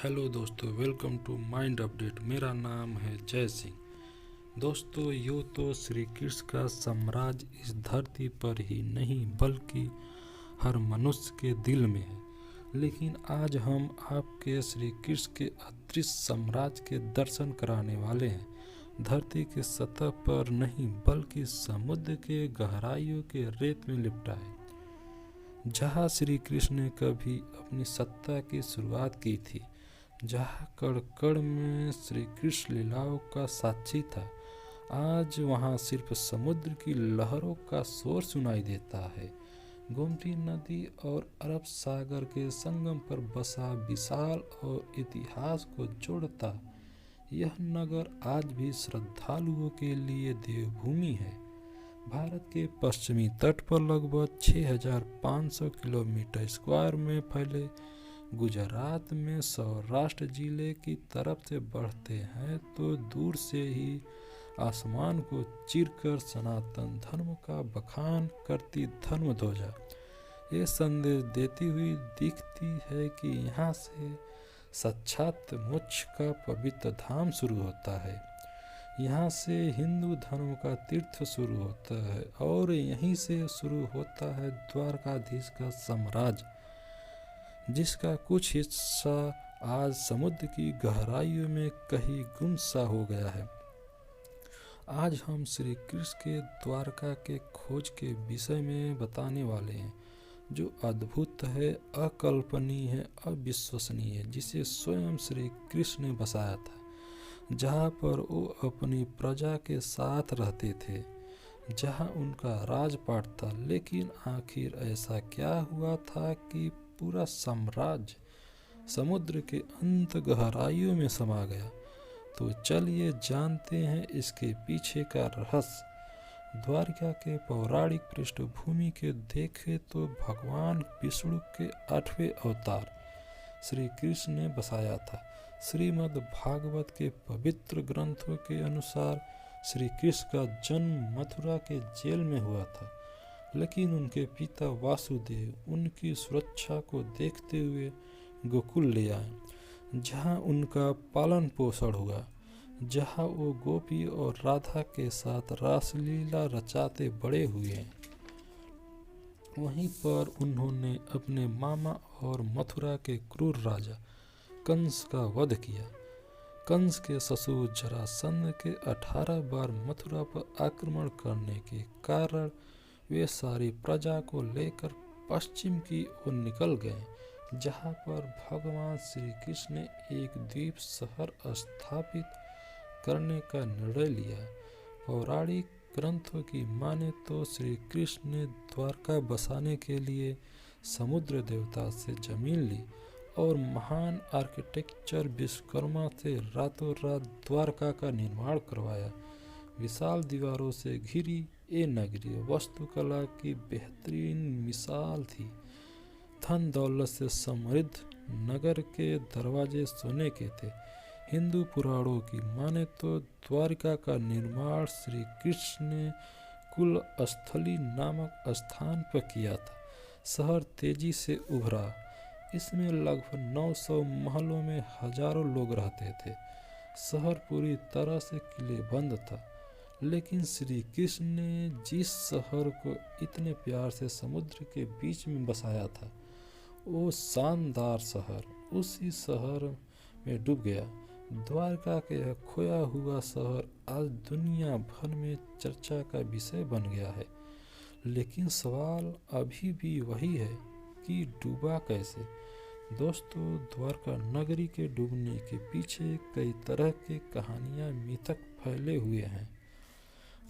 Hello दोस्तों, welcome to mind update. मेरा नाम है जय सिंह। दोस्तों, यूँ तो श्री कृष्ण का साम्राज्य इस धरती पर ही नहीं बल्कि हर मनुष्य के दिल में है। लेकिन आज हम आपके श्री कृष्ण के अदृश्य साम्राज्य के दर्शन कराने वाले हैं। धरती के सतह पर नहीं बल्कि समुद्र के गहराइयों के रेत में लिपटा है, जहाँ श्री कृष्ण ने कभी अपनी सत्ता की शुरुआत की थी, जहाँ कण कण में श्री कृष्ण लीलाओं का साक्षी था। आज वहाँ सिर्फ समुद्र की लहरों का शोर सुनाई देता है। गोमती नदी और अरब सागर के संगम पर बसा विशाल और इतिहास को जोड़ता यह नगर आज भी श्रद्धालुओं के लिए देवभूमि है। भारत के पश्चिमी तट पर लगभग 6500 किलोमीटर स्क्वायर में फैले गुजरात में सौराष्ट्र जिले की तरफ से बढ़ते हैं तो दूर से ही आसमान को चीरकर सनातन धर्म का बखान करती धर्म ध्वजा ये संदेश देती हुई दिखती है कि यहाँ से साक्षात मोक्ष का पवित्र धाम शुरू होता है। यहाँ से हिंदू धर्म का तीर्थ शुरू होता है और यहीं से शुरू होता है द्वारकाधीश का साम्राज्य, जिसका कुछ हिस्सा आज समुद्र की गहराइयों में कहीं गुमसा हो गया है। आज हम श्री कृष्ण के द्वारका के खोज के विषय में बताने वाले हैं, जो अद्भुत है, अकल्पनीय है, अविश्वसनीय है, जिसे स्वयं श्री कृष्ण ने बसाया था, जहाँ पर वो अपनी प्रजा के साथ रहते थे, जहाँ उनका राजपाट था। लेकिन आखिर ऐसा क्या हुआ था कि पूरा साम्राज्य समुद्र के अंत गहराइयों में समा गया? तो चलिए जानते हैं इसके पीछे का रहस्य। द्वारका के पौराणिक पृष्ठभूमि के देखें तो भगवान विष्णु के 8वें अवतार श्री कृष्ण ने बसाया था। श्रीमद् भागवत के पवित्र ग्रंथों के अनुसार श्री कृष्ण का जन्म मथुरा के जेल में हुआ था, लेकिन उनके पिता वासुदेव उनकी सुरक्षा को देखते हुए गोकुल ले आए, जहाँ उनका पालन पोषण हुआ, जहाँ वो गोपी और राधा के साथ रासलीला रचाते बड़े हुए। वहीं पर उन्होंने अपने मामा और मथुरा के क्रूर राजा कंस का वध किया। कंस के ससुर जरासंध के 18 बार मथुरा पर आक्रमण करने के कारण वे सारी प्रजा को लेकर पश्चिम की ओर निकल गए, जहाँ पर भगवान श्री कृष्ण ने एक द्वीप शहर स्थापित करने का निर्णय लिया। पौराणिक ग्रंथों की माने तो श्री कृष्ण ने द्वारका बसाने के लिए समुद्र देवता से जमीन ली और महान आर्किटेक्चर विश्वकर्मा से रातों रात द्वारका का निर्माण करवाया। विशाल दीवारों से घिरी ये नगरी वास्तुकला की बेहतरीन मिसाल थी। धन दौलत से समृद्ध नगर के दरवाजे सोने के थे। हिंदू पुराणों की माने तो द्वारका का निर्माण श्री कृष्ण ने कुलस्थली नामक स्थान पर किया था। शहर तेजी से उभरा। इसमें लगभग 900 महलों में हजारों लोग रहते थे। शहर पूरी तरह से किलेबंद था, लेकिन श्री कृष्ण ने जिस शहर को इतने प्यार से समुद्र के बीच में बसाया था, वो शानदार शहर उसी शहर में डूब गया। द्वारका के यह खोया हुआ शहर आज दुनिया भर में चर्चा का विषय बन गया है। लेकिन सवाल अभी भी वही है कि डूबा कैसे? दोस्तों, द्वारका नगरी के डूबने के पीछे कई तरह के कहानियां मिथक फैले हुए हैं।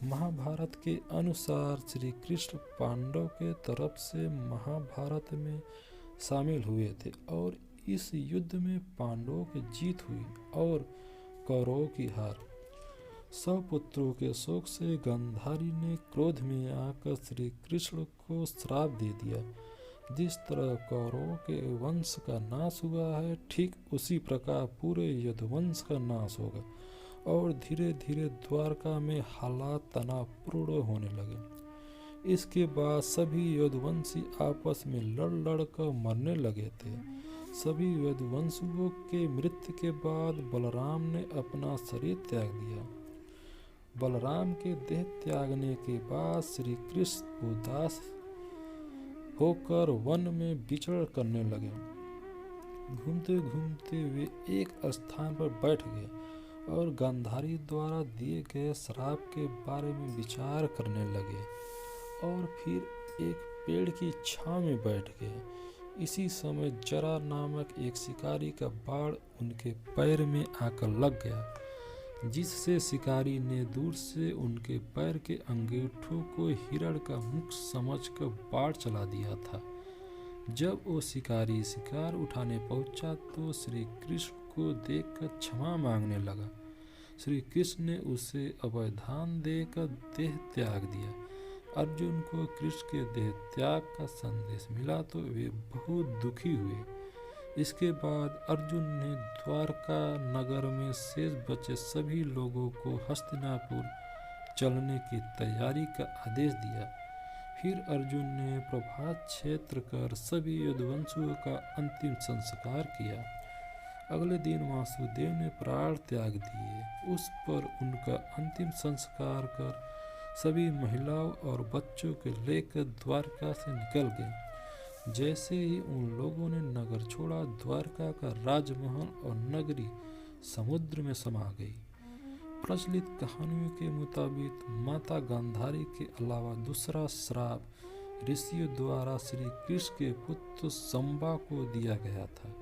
महाभारत के अनुसार श्री कृष्ण पांडव के तरफ से महाभारत में शामिल हुए थे और इस युद्ध में पांडवों की जीत हुई और कौरवों की हार। सब पुत्रों के शोक से गांधारी ने क्रोध में आकर श्री कृष्ण को श्राप दे दिया। जिस तरह कौरवों के वंश का नाश हुआ है, ठीक उसी प्रकार पूरे यदुवंश का नाश होगा और धीरे धीरे द्वारका में हालात तनावपूर्ण होने लगे। इसके बाद सभी यदुवंशी आपस में लड़ लड़ कर मरने लगे थे। सभी यदुवंशियों के मृत्यु के बाद बलराम ने अपना शरीर त्याग दिया। बलराम के देह त्यागने के बाद श्री कृष्ण उदास होकर वन में विचरण करने लगे। घूमते घूमते वे एक स्थान पर बैठ गए और गांधारी द्वारा दिए गए श्राप के बारे में विचार करने लगे और फिर एक पेड़ की छांव में बैठ गए। इसी समय जरा नामक एक शिकारी का बाण उनके पैर में आकर लग गया, जिससे शिकारी ने दूर से उनके पैर के अंगूठों को हिरण का मुख समझकर बाण चला दिया था। जब वो शिकारी शिकार उठाने पहुंचा तो श्री कृष्ण को देखकर क्षमा मांगने लगा। श्री कृष्ण ने उसे अभयदान देकर देह त्याग दिया। अर्जुन को कृष्ण के देह त्याग का संदेश मिला तो वे बहुत दुखी हुए। इसके बाद अर्जुन ने द्वारका नगर में शेष बचे सभी लोगों को हस्तिनापुर चलने की तैयारी का आदेश दिया। फिर अर्जुन ने प्रभात क्षेत्र कर सभी यदुवंशियों का अंतिम संस्कार किया। अगले दिन वासुदेव ने प्राण त्याग दिए। उस पर उनका अंतिम संस्कार कर सभी महिलाओं और बच्चों को लेकर द्वारका से निकल गए। जैसे ही उन लोगों ने नगर छोड़ा, द्वारका का राजमहल और नगरी समुद्र में समा गई। प्रचलित कहानियों के मुताबिक माता गांधारी के अलावा दूसरा श्राप ऋषियों द्वारा श्री कृष्ण के पुत्र संबा को दिया गया था।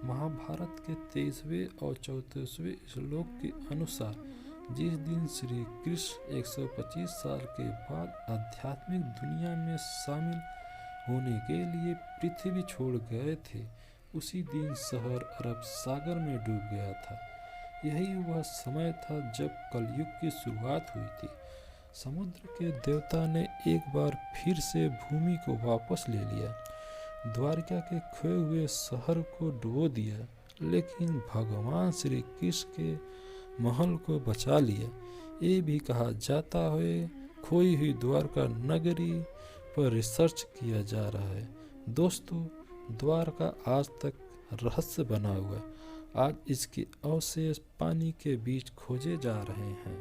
महाभारत के 23वें और 34वें श्लोक के अनुसार जिस दिन श्री कृष्ण 125 साल के बाद आध्यात्मिक दुनिया में शामिल होने के लिए पृथ्वी छोड़ गए थे, उसी दिन शहर अरब सागर में डूब गया था। यही वह समय था जब कलयुग की शुरुआत हुई थी। समुद्र के देवता ने एक बार फिर से भूमि को वापस ले लिया, द्वारका के खोए हुए शहर को डुबो दिया, लेकिन भगवान श्री कृष्ण के महल को बचा लिया। ये भी कहा जाता है खोई हुई द्वारका नगरी पर रिसर्च किया जा रहा है। दोस्तों, द्वारका आज तक रहस्य बना हुआ है। आज इसके अवशेष पानी के बीच खोजे जा रहे हैं।